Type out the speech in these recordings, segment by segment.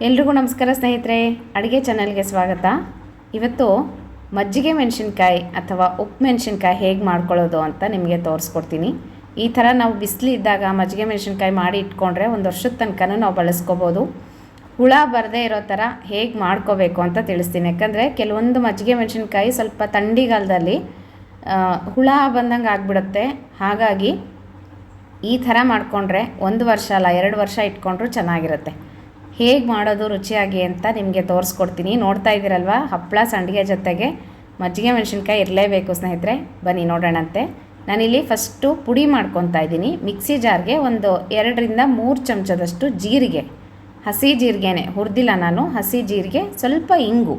ಎಲ್ರಿಗೂ ನಮಸ್ಕಾರ ಸ್ನೇಹಿತರೆ, ಅಡುಗೆ ಚಾನಲ್ಗೆ ಸ್ವಾಗತ. ಇವತ್ತು ಮಜ್ಜಿಗೆ ಮೆಣಸಿನ್ಕಾಯಿ ಅಥವಾ ಉಪ್ಪು ಮೆಣಸಿನ್ಕಾಯಿ ಹೇಗೆ ಮಾಡ್ಕೊಳ್ಳೋದು ಅಂತ ನಿಮಗೆ ತೋರಿಸ್ಕೊಡ್ತೀನಿ. ಈ ಥರ ನಾವು ಬಿಸಿಲಿದ್ದಾಗ ಮಜ್ಜಿಗೆ ಮೆಣಸಿನ್ಕಾಯಿ ಮಾಡಿ ಇಟ್ಕೊಂಡ್ರೆ ಒಂದು ವರ್ಷದ ತನಕ ನಾವು ಬಳಸ್ಕೋಬೋದು. ಹುಳ ಬರದೇ ಇರೋ ಥರ ಹೇಗೆ ಮಾಡ್ಕೋಬೇಕು ಅಂತ ತಿಳಿಸ್ತೀನಿ. ಯಾಕಂದರೆ ಕೆಲವೊಂದು ಮಜ್ಜಿಗೆ ಮೆಣಸಿನ್ಕಾಯಿ ಸ್ವಲ್ಪ ಥಂಡಿಗಾಲದಲ್ಲಿ ಹುಳ ಬಂದಂಗೆ ಆಗಿಬಿಡುತ್ತೆ. ಹಾಗಾಗಿ ಈ ಥರ ಮಾಡಿಕೊಂಡ್ರೆ 1 ವರ್ಷ ಅಲ್ಲ 2 ವರ್ಷ ಇಟ್ಕೊಂಡ್ರೂ ಚೆನ್ನಾಗಿರುತ್ತೆ. ಹೇಗೆ ಮಾಡೋದು ರುಚಿಯಾಗಿ ಅಂತ ನಿಮಗೆ ತೋರಿಸ್ಕೊಡ್ತೀನಿ. ನೋಡ್ತಾ ಇದ್ದೀರಲ್ವ, ಹಪ್ಪಳ ಸಂಡಿಗೆ ಜೊತೆಗೆ ಮಜ್ಜಿಗೆ ಮೆಣಸಿನ್ಕಾಯಿ ಇರಲೇಬೇಕು ಸ್ನೇಹಿತರೆ. ಬನ್ನಿ ನೋಡೋಣಂತೆ. ನಾನಿಲ್ಲಿ ಫಸ್ಟು ಪುಡಿ ಮಾಡ್ಕೊತಾ ಇದ್ದೀನಿ. ಮಿಕ್ಸಿ ಜಾರ್ಗೆ ಒಂದು 2ರಿಂದ 3 ಚಮಚದಷ್ಟು ಜೀರಿಗೆ, ಹಸಿ ಜೀರಿಗೆನೇ ಹುರಿದಿಲ್ಲ ನಾನು, ಹಸಿ ಜೀರಿಗೆ, ಸ್ವಲ್ಪ ಇಂಗು,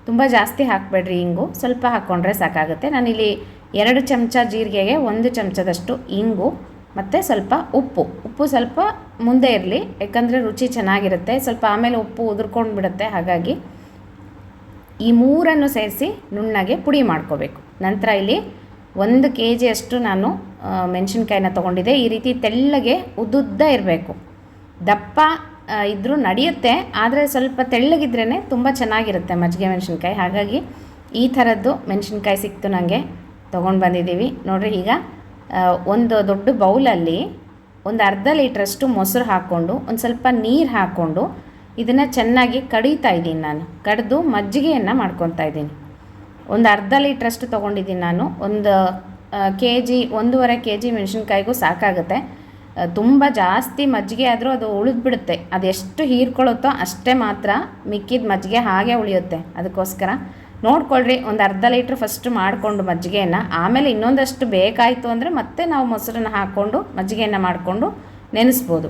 ತುಂಬ ಜಾಸ್ತಿ ಹಾಕಬೇಡ್ರಿ, ಇಂಗು ಸ್ವಲ್ಪ ಹಾಕ್ಕೊಂಡ್ರೆ ಸಾಕಾಗುತ್ತೆ. ನಾನಿಲ್ಲಿ 2 ಚಮಚ ಜೀರಿಗೆಗೆ 1 ಚಮಚದಷ್ಟು ಇಂಗು ಮತ್ತು ಸ್ವಲ್ಪ ಉಪ್ಪು ಸ್ವಲ್ಪ ಮುಂದೆ ಇರಲಿ, ಯಾಕಂದರೆ ರುಚಿ ಚೆನ್ನಾಗಿರುತ್ತೆ. ಸ್ವಲ್ಪ ಆಮೇಲೆ ಉಪ್ಪು ಉದುರ್ಕೊಂಡು ಬಿಡುತ್ತೆ. ಹಾಗಾಗಿ ಈ ಮೂರನ್ನು ಸೇರಿಸಿ ನುಣ್ಣಗೆ ಪುಡಿ ಮಾಡ್ಕೋಬೇಕು. ನಂತರ ಇಲ್ಲಿ 1 kg ಅಷ್ಟು ನಾನು ಮೆಣಸಿನ್ಕಾಯಿನ ತೊಗೊಂಡಿದ್ದೆ. ಈ ರೀತಿ ತೆಳ್ಳಗೆ ಉದ್ದುದ್ದ ಇರಬೇಕು. ದಪ್ಪ ಇದ್ದರೂ ನಡೆಯುತ್ತೆ, ಆದರೆ ಸ್ವಲ್ಪ ತೆಳ್ಳಗಿದ್ರೇ ತುಂಬ ಚೆನ್ನಾಗಿರುತ್ತೆ ಮಜ್ಜಿಗೆ ಮೆಣಸಿನ್ಕಾಯಿ. ಹಾಗಾಗಿ ಈ ಥರದ್ದು ಮೆಣಸಿನ್ಕಾಯಿ ಸಿಕ್ತು ನನಗೆ, ತೊಗೊಂಡು ಬಂದಿದ್ದೀವಿ. ನೋಡಿರಿ, ಈಗ ಒಂದು ದೊಡ್ಡ ಬೌಲಲ್ಲಿ ಒಂದು ಅರ್ಧ ಲೀಟ್ರಷ್ಟು ಮೊಸರು ಹಾಕ್ಕೊಂಡು ಒಂದು ಸ್ವಲ್ಪ ನೀರು ಹಾಕ್ಕೊಂಡು ಇದನ್ನು ಚೆನ್ನಾಗಿ ಕಡಿತಾ ಇದ್ದೀನಿ. ನಾನು ಕಡಿದು ಮಜ್ಜಿಗೆಯನ್ನು ಮಾಡ್ಕೊತಾ ಇದ್ದೀನಿ. ಒಂದು ಅರ್ಧ ಲೀಟ್ರಷ್ಟು ತೊಗೊಂಡಿದ್ದೀನಿ ನಾನು. ಒಂದು ಒಂದೂವರೆ ಕೆ ಜಿ ಮೆಣಸಿನ್ಕಾಯಿಗೂ ಸಾಕಾಗುತ್ತೆ. ತುಂಬ ಜಾಸ್ತಿ ಮಜ್ಜಿಗೆ ಆದರೂ ಅದು ಉಳಿದ್ಬಿಡುತ್ತೆ. ಅದು ಎಷ್ಟು ಹೀರ್ಕೊಳ್ಳುತ್ತೋ ಅಷ್ಟೇ ಮಾತ್ರ ಮಿಕ್ಕಿದ ಮಜ್ಜಿಗೆ ಹಾಗೆ ಉಳಿಯುತ್ತೆ. ಅದಕ್ಕೋಸ್ಕರ ನೋಡ್ಕೊಳ್ರಿ, ಒಂದು ಅರ್ಧ ಲೀಟ್ರ್ ಫಸ್ಟ್ ಮಾಡಿಕೊಂಡು ಮಜ್ಜಿಗೆಯನ್ನು, ಆಮೇಲೆ ಇನ್ನೊಂದಷ್ಟು ಬೇಕಾಯಿತು ಅಂದರೆ ಮತ್ತೆ ನಾವು ಮೊಸರನ್ನು ಹಾಕ್ಕೊಂಡು ಮಜ್ಜಿಗೆಯನ್ನು ಮಾಡಿಕೊಂಡು ನೆನೆಸ್ಬೋದು.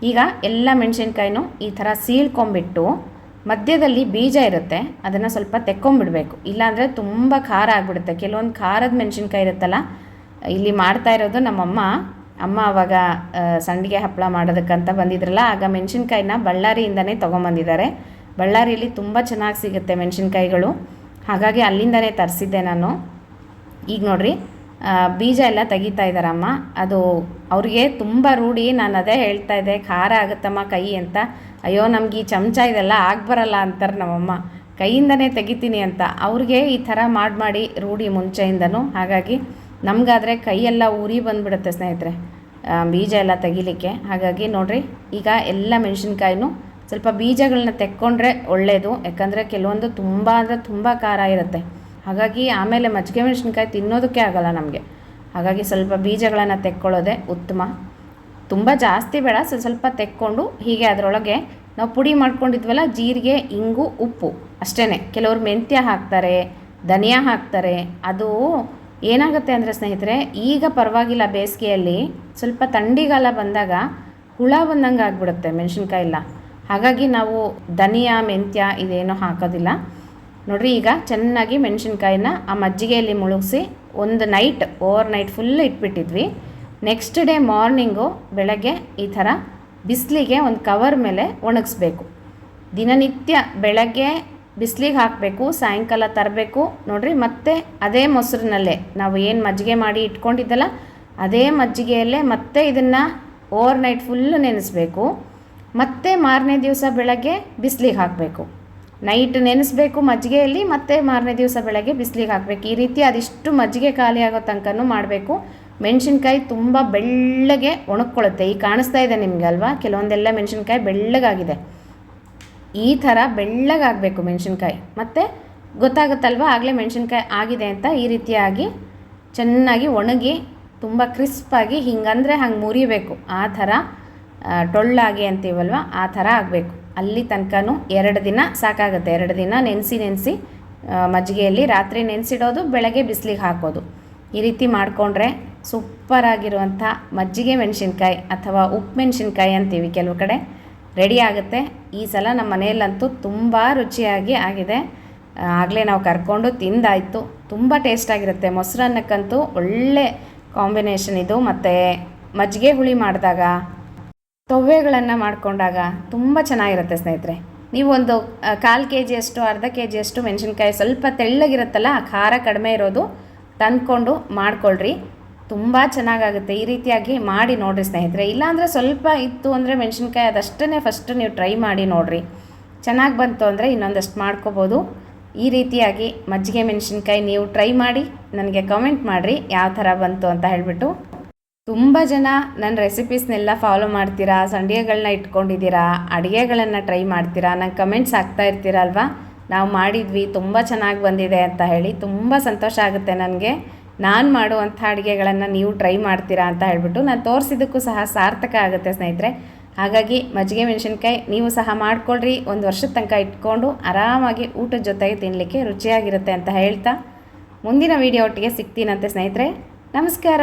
ಈಗ ಎಲ್ಲ ಮೆಣಸಿನ್ಕಾಯಿನೂ ಈ ಥರ ಸೀಳ್ಕೊಂಬಿಟ್ಟು ಮಧ್ಯದಲ್ಲಿ ಬೀಜ ಇರುತ್ತೆ, ಅದನ್ನು ಸ್ವಲ್ಪ ತೆಕ್ಕೊಂಬಿಡಬೇಕು. ಇಲ್ಲಾಂದರೆ ತುಂಬ ಖಾರ ಆಗಿಬಿಡುತ್ತೆ. ಕೆಲವೊಂದು ಖಾರದ ಮೆಣಸಿನ್ಕಾಯಿ ಇರುತ್ತಲ್ಲ, ಇಲ್ಲಿ ಮಾಡ್ತಾ ಇರೋದು ನಮ್ಮಮ್ಮ. ಅಮ್ಮ ಆವಾಗ ಸಂಡಿಗೆ ಹಪ್ಪಳ ಮಾಡೋದಕ್ಕಂತ ಬಂದಿದ್ರಲ್ಲ, ಆಗ ಮೆಣಸಿನ್ಕಾಯಿನ ಬಳ್ಳಾರಿಯಿಂದನೇ ತೊಗೊಂಬಂದಿದ್ದಾರೆ. ಬಳ್ಳಾರಿಯಲ್ಲಿ ತುಂಬ ಚೆನ್ನಾಗಿ ಸಿಗುತ್ತೆ ಮೆಣಸಿನ್ಕಾಯಿಗಳು, ಹಾಗಾಗಿ ಅಲ್ಲಿಂದನೇ ತರಿಸಿದ್ದೆ ನಾನು. ಈಗ ನೋಡಿರಿ, ಬೀಜ ಎಲ್ಲ ತೆಗಿತಾ ಇದ್ದಾರಮ್ಮ. ಅದು ಅವ್ರಿಗೆ ತುಂಬ ರೂಢಿ. ನಾನು ಅದೇ ಹೇಳ್ತಾ ಇದ್ದೆ, ಖಾರ ಆಗುತ್ತಮ್ಮ ಕೈ ಅಂತ. ಅಯ್ಯೋ, ನಮ್ಗೆ ಈ ಚಮಚ ಇದೆಲ್ಲ ಆಗಬರಲ್ಲ ಅಂತಾರೆ ನಮ್ಮಮ್ಮ, ಕೈಯಿಂದನೇ ತೆಗಿತೀನಿ ಅಂತ. ಅವ್ರಿಗೆ ಈ ಥರ ಮಾಡಿ ರೂಢಿ ಮುಂಚೆಯಿಂದನೂ. ಹಾಗಾಗಿ ನಮಗಾದರೆ ಕೈಯೆಲ್ಲ ಉರಿ ಬಂದುಬಿಡುತ್ತೆ ಸ್ನೇಹಿತರೆ, ಬೀಜ ಎಲ್ಲ ತೆಗಿಲಿಕ್ಕೆ. ಹಾಗಾಗಿ ನೋಡಿರಿ, ಈಗ ಎಲ್ಲ ಮೆಣಸಿನ್ಕಾಯಿನೂ ಸ್ವಲ್ಪ ಬೀಜಗಳನ್ನ ತೆಕ್ಕೊಂಡ್ರೆ ಒಳ್ಳೆಯದು. ಯಾಕಂದರೆ ಕೆಲವೊಂದು ತುಂಬ ಅಂದರೆ ತುಂಬ ಖಾರ ಇರುತ್ತೆ. ಹಾಗಾಗಿ ಆಮೇಲೆ ಮಜ್ಜಿಗೆ ಮೆಣಸಿನ್ಕಾಯಿ ತಿನ್ನೋದಕ್ಕೆ ಆಗೋಲ್ಲ ನಮಗೆ. ಹಾಗಾಗಿ ಸ್ವಲ್ಪ ಬೀಜಗಳನ್ನು ತೆಕ್ಕೊಳ್ಳೋದೇ ಉತ್ತಮ. ತುಂಬ ಜಾಸ್ತಿ ಬೇಡ, ಸ್ವಲ್ಪ ತೆಕ್ಕೊಂಡು ಹೀಗೆ ಅದರೊಳಗೆ ನಾವು ಪುಡಿ ಮಾಡ್ಕೊಂಡಿದ್ವಲ್ಲ, ಜೀರಿಗೆ, ಇಂಗು, ಉಪ್ಪು ಅಷ್ಟೇ. ಕೆಲವರು ಮೆಂತ್ಯ ಹಾಕ್ತಾರೆ, ಧನಿಯಾ ಹಾಕ್ತಾರೆ. ಅದು ಏನಾಗುತ್ತೆ ಅಂದರೆ ಸ್ನೇಹಿತರೆ, ಈಗ ಪರವಾಗಿಲ್ಲ, ಬೇಸಿಗೆಯಲ್ಲಿ ಸ್ವಲ್ಪ ಥಂಡಿಗಾಲ ಬಂದಾಗ ಹುಳ ಬಂದಂಗೆ ಆಗಿಬಿಡುತ್ತೆ ಮೆಣಸಿನ್ಕಾಯಿ ಎಲ್ಲ. ಹಾಗಾಗಿ ನಾವು ಧನಿಯಾ, ಮೆಂತ್ಯ ಇದೇನೂ ಹಾಕೋದಿಲ್ಲ. ನೋಡಿರಿ, ಈಗ ಚೆನ್ನಾಗಿ ಮೆಣಸಿನ್ಕಾಯಿನ ಆ ಮಜ್ಜಿಗೆಯಲ್ಲಿ ಮುಳುಗಿಸಿ ಒಂದು ನೈಟ್, ಓವರ್ ನೈಟ್ ಫುಲ್ ಇಟ್ಬಿಟ್ಟಿದ್ವಿ. ನೆಕ್ಸ್ಟ್ ಡೇ ಮಾರ್ನಿಂಗು ಬೆಳಗ್ಗೆ ಈ ಥರ ಬಿಸಿಲಿಗೆ ಒಂದು ಕವರ್ ಮೇಲೆ ಒಣಗಿಸ್ಬೇಕು. ದಿನನಿತ್ಯ ಬೆಳಗ್ಗೆ ಬಿಸಿಲಿಗೆ ಹಾಕಬೇಕು, ಸಾಯಂಕಾಲ ತರಬೇಕು. ನೋಡಿರಿ, ಮತ್ತೆ ಅದೇ ಮೊಸರಿನಲ್ಲೇ ನಾವು ಏನು ಮಜ್ಜಿಗೆ ಮಾಡಿ ಇಟ್ಕೊಂಡಿದ್ದಲ್ಲ, ಅದೇ ಮಜ್ಜಿಗೆಯಲ್ಲೇ ಮತ್ತೆ ಇದನ್ನು ಓವರ್ ನೈಟ್ ಫುಲ್ಲು ನೆನೆಸ್ಬೇಕು. ಮತ್ತು ಮಾರನೇ ದಿವಸ ಬೆಳಗ್ಗೆ ಬಿಸಿಲಿಗೆ ಹಾಕಬೇಕು. ನೈಟ್ ನೆನೆಸ್ಬೇಕು ಮಜ್ಜಿಗೆಯಲ್ಲಿ, ಮತ್ತು ಮಾರನೇ ದಿವಸ ಬೆಳಗ್ಗೆ ಬಿಸಿಲಿಗೆ ಹಾಕಬೇಕು. ಈ ರೀತಿ ಅದಿಷ್ಟು ಮಜ್ಜಿಗೆ ಖಾಲಿ ಆಗೋ ತನಕನೂ ಮಾಡಬೇಕು. ಮೆಣಸಿನ್ಕಾಯಿ ತುಂಬ ಬೆಳ್ಳಗೆ ಒಣಗ್ಕೊಳ್ಳುತ್ತೆ. ಈಗ ಕಾಣಿಸ್ತಾ ಇದೆ ನಿಮಗೆ ಅಲ್ವಾ, ಕೆಲವೊಂದೆಲ್ಲ ಮೆಣಸಿನ್ಕಾಯಿ ಬೆಳ್ಳಗಾಗಿದೆ. ಈ ಥರ ಬೆಳ್ಳಗಾಗಬೇಕು ಮೆಣಸಿನ್ಕಾಯಿ. ಮತ್ತು ಗೊತ್ತಾಗುತ್ತಲ್ವ ಆಗಲೇ ಮೆಣಸಿನ್ಕಾಯಿ ಆಗಿದೆ ಅಂತ. ಈ ರೀತಿಯಾಗಿ ಚೆನ್ನಾಗಿ ಒಣಗಿ ತುಂಬ ಕ್ರಿಸ್ಪಾಗಿ, ಹಿಂಗಂದರೆ ಹಂಗೆ ಮುರಿಬೇಕು. ಆ ಥರ ಟೊಳ್ಳಾಗಿ ಅಂತೀವಲ್ವ, ಆ ಥರ ಆಗಬೇಕು. ಅಲ್ಲಿ ತನಕನೂ 2 ದಿನ ಸಾಕಾಗುತ್ತೆ. 2 ದಿನ ನೆನೆಸಿ ಮಜ್ಜಿಗೆಯಲ್ಲಿ ರಾತ್ರಿ ನೆನೆಸಿಡೋದು, ಬೆಳಗ್ಗೆ ಬಿಸಿಲಿಗೆ ಹಾಕೋದು. ಈ ರೀತಿ ಮಾಡಿಕೊಂಡ್ರೆ ಸೂಪರಾಗಿರುವಂಥ ಮಜ್ಜಿಗೆ ಮೆಣಸಿನ್ಕಾಯಿ ಅಥವಾ ಉಪ್ಪು ಮೆಣಸಿನ್ಕಾಯಿ ಅಂತೀವಿ ಕೆಲವು ಕಡೆ, ರೆಡಿ ಆಗುತ್ತೆ. ಈ ಸಲ ನಮ್ಮ ಮನೆಯಲ್ಲಂತೂ ತುಂಬ ರುಚಿಯಾಗಿ ಆಗಿದೆ. ಆಗಲೇ ನಾವು ಕರ್ಕೊಂಡು ತಿಂದಾಯಿತು. ತುಂಬ ಟೇಸ್ಟಾಗಿರುತ್ತೆ. ಮೊಸರನ್ನಕ್ಕಂತೂ ಒಳ್ಳೆ ಕಾಂಬಿನೇಷನ್ ಇದು. ಮತ್ತು ಮಜ್ಜಿಗೆ ಹುಳಿ ಮಾಡಿದಾಗ, ತೊವ್ವೆಗಳನ್ನು ಮಾಡಿಕೊಂಡಾಗ ತುಂಬ ಚೆನ್ನಾಗಿರುತ್ತೆ ಸ್ನೇಹಿತರೆ. ನೀವು ಒಂದು 1/4 kg ಅಷ್ಟು, ಅರ್ಧ kg ಅಷ್ಟು ಮೆಣಸಿನ್ಕಾಯಿ ಸ್ವಲ್ಪ ತೆಳ್ಳಗಿರುತ್ತಲ್ಲ, ಖಾರ ಕಡಿಮೆ ಇರೋದು ತಂದ್ಕೊಂಡು ಮಾಡ್ಕೊಳ್ರಿ. ತುಂಬ ಚೆನ್ನಾಗಾಗುತ್ತೆ. ಈ ರೀತಿಯಾಗಿ ಮಾಡಿ ನೋಡಿರಿ ಸ್ನೇಹಿತರೆ. ಇಲ್ಲಾಂದರೆ ಸ್ವಲ್ಪ ಇತ್ತು ಅಂದರೆ ಮೆಣಸಿನ್ಕಾಯಿ ಅದಷ್ಟೇ ಫಸ್ಟ್ ನೀವು ಟ್ರೈ ಮಾಡಿ ನೋಡಿರಿ. ಚೆನ್ನಾಗಿ ಬಂತು ಅಂದರೆ ಇನ್ನೊಂದಷ್ಟು ಮಾಡ್ಕೋಬೋದು. ಈ ರೀತಿಯಾಗಿ ಮಜ್ಜಿಗೆ ಮೆಣಸಿನ್ಕಾಯಿ ನೀವು ಟ್ರೈ ಮಾಡಿ ನನಗೆ ಕಮೆಂಟ್ ಮಾಡಿರಿ ಯಾವ ಥರ ಬಂತು ಅಂತ ಹೇಳಿಬಿಟ್ಟು. ತುಂಬ ಜನ ನನ್ನ ರೆಸಿಪೀಸ್ನೆಲ್ಲ ಫಾಲೋ ಮಾಡ್ತೀರಾ, ಸಂಡಿಗೆಗಳನ್ನ ಇಟ್ಕೊಂಡಿದ್ದೀರಾ, ಅಡುಗೆಗಳನ್ನು ಟ್ರೈ ಮಾಡ್ತೀರಾ, ನಂಗೆ ಕಮೆಂಟ್ಸ್ ಆಗ್ತಾ ಇರ್ತೀರಲ್ವ, ನಾವು ಮಾಡಿದ್ವಿ ತುಂಬ ಚೆನ್ನಾಗಿ ಬಂದಿದೆ ಅಂತ ಹೇಳಿ. ತುಂಬ ಸಂತೋಷ ಆಗುತ್ತೆ ನನಗೆ. ನಾನು ಮಾಡುವಂಥ ಅಡುಗೆಗಳನ್ನು ನೀವು ಟ್ರೈ ಮಾಡ್ತೀರಾ ಅಂತ ಹೇಳಿಬಿಟ್ಟು ನಾನು ತೋರಿಸಿದ್ದಕ್ಕೂ ಸಹ ಸಾರ್ಥಕ ಆಗುತ್ತೆ ಸ್ನೇಹಿತರೆ. ಹಾಗಾಗಿ ಮಜ್ಜಿಗೆ ಮೆಣಸಿನ್ಕಾಯಿ ನೀವು ಸಹ ಮಾಡ್ಕೊಳ್ರಿ. ಒಂದು ವರ್ಷದ ತನಕ ಇಟ್ಕೊಂಡು ಆರಾಮಾಗಿ ಊಟದ ಜೊತೆಗೆ ತಿನ್ನಲಿಕ್ಕೆ ರುಚಿಯಾಗಿರುತ್ತೆ ಅಂತ ಹೇಳ್ತಾ ಮುಂದಿನ ವೀಡಿಯೋ ಒಟ್ಟಿಗೆ ಸಿಗ್ತೀನಂತೆ ಸ್ನೇಹಿತರೆ. ನಮಸ್ಕಾರ.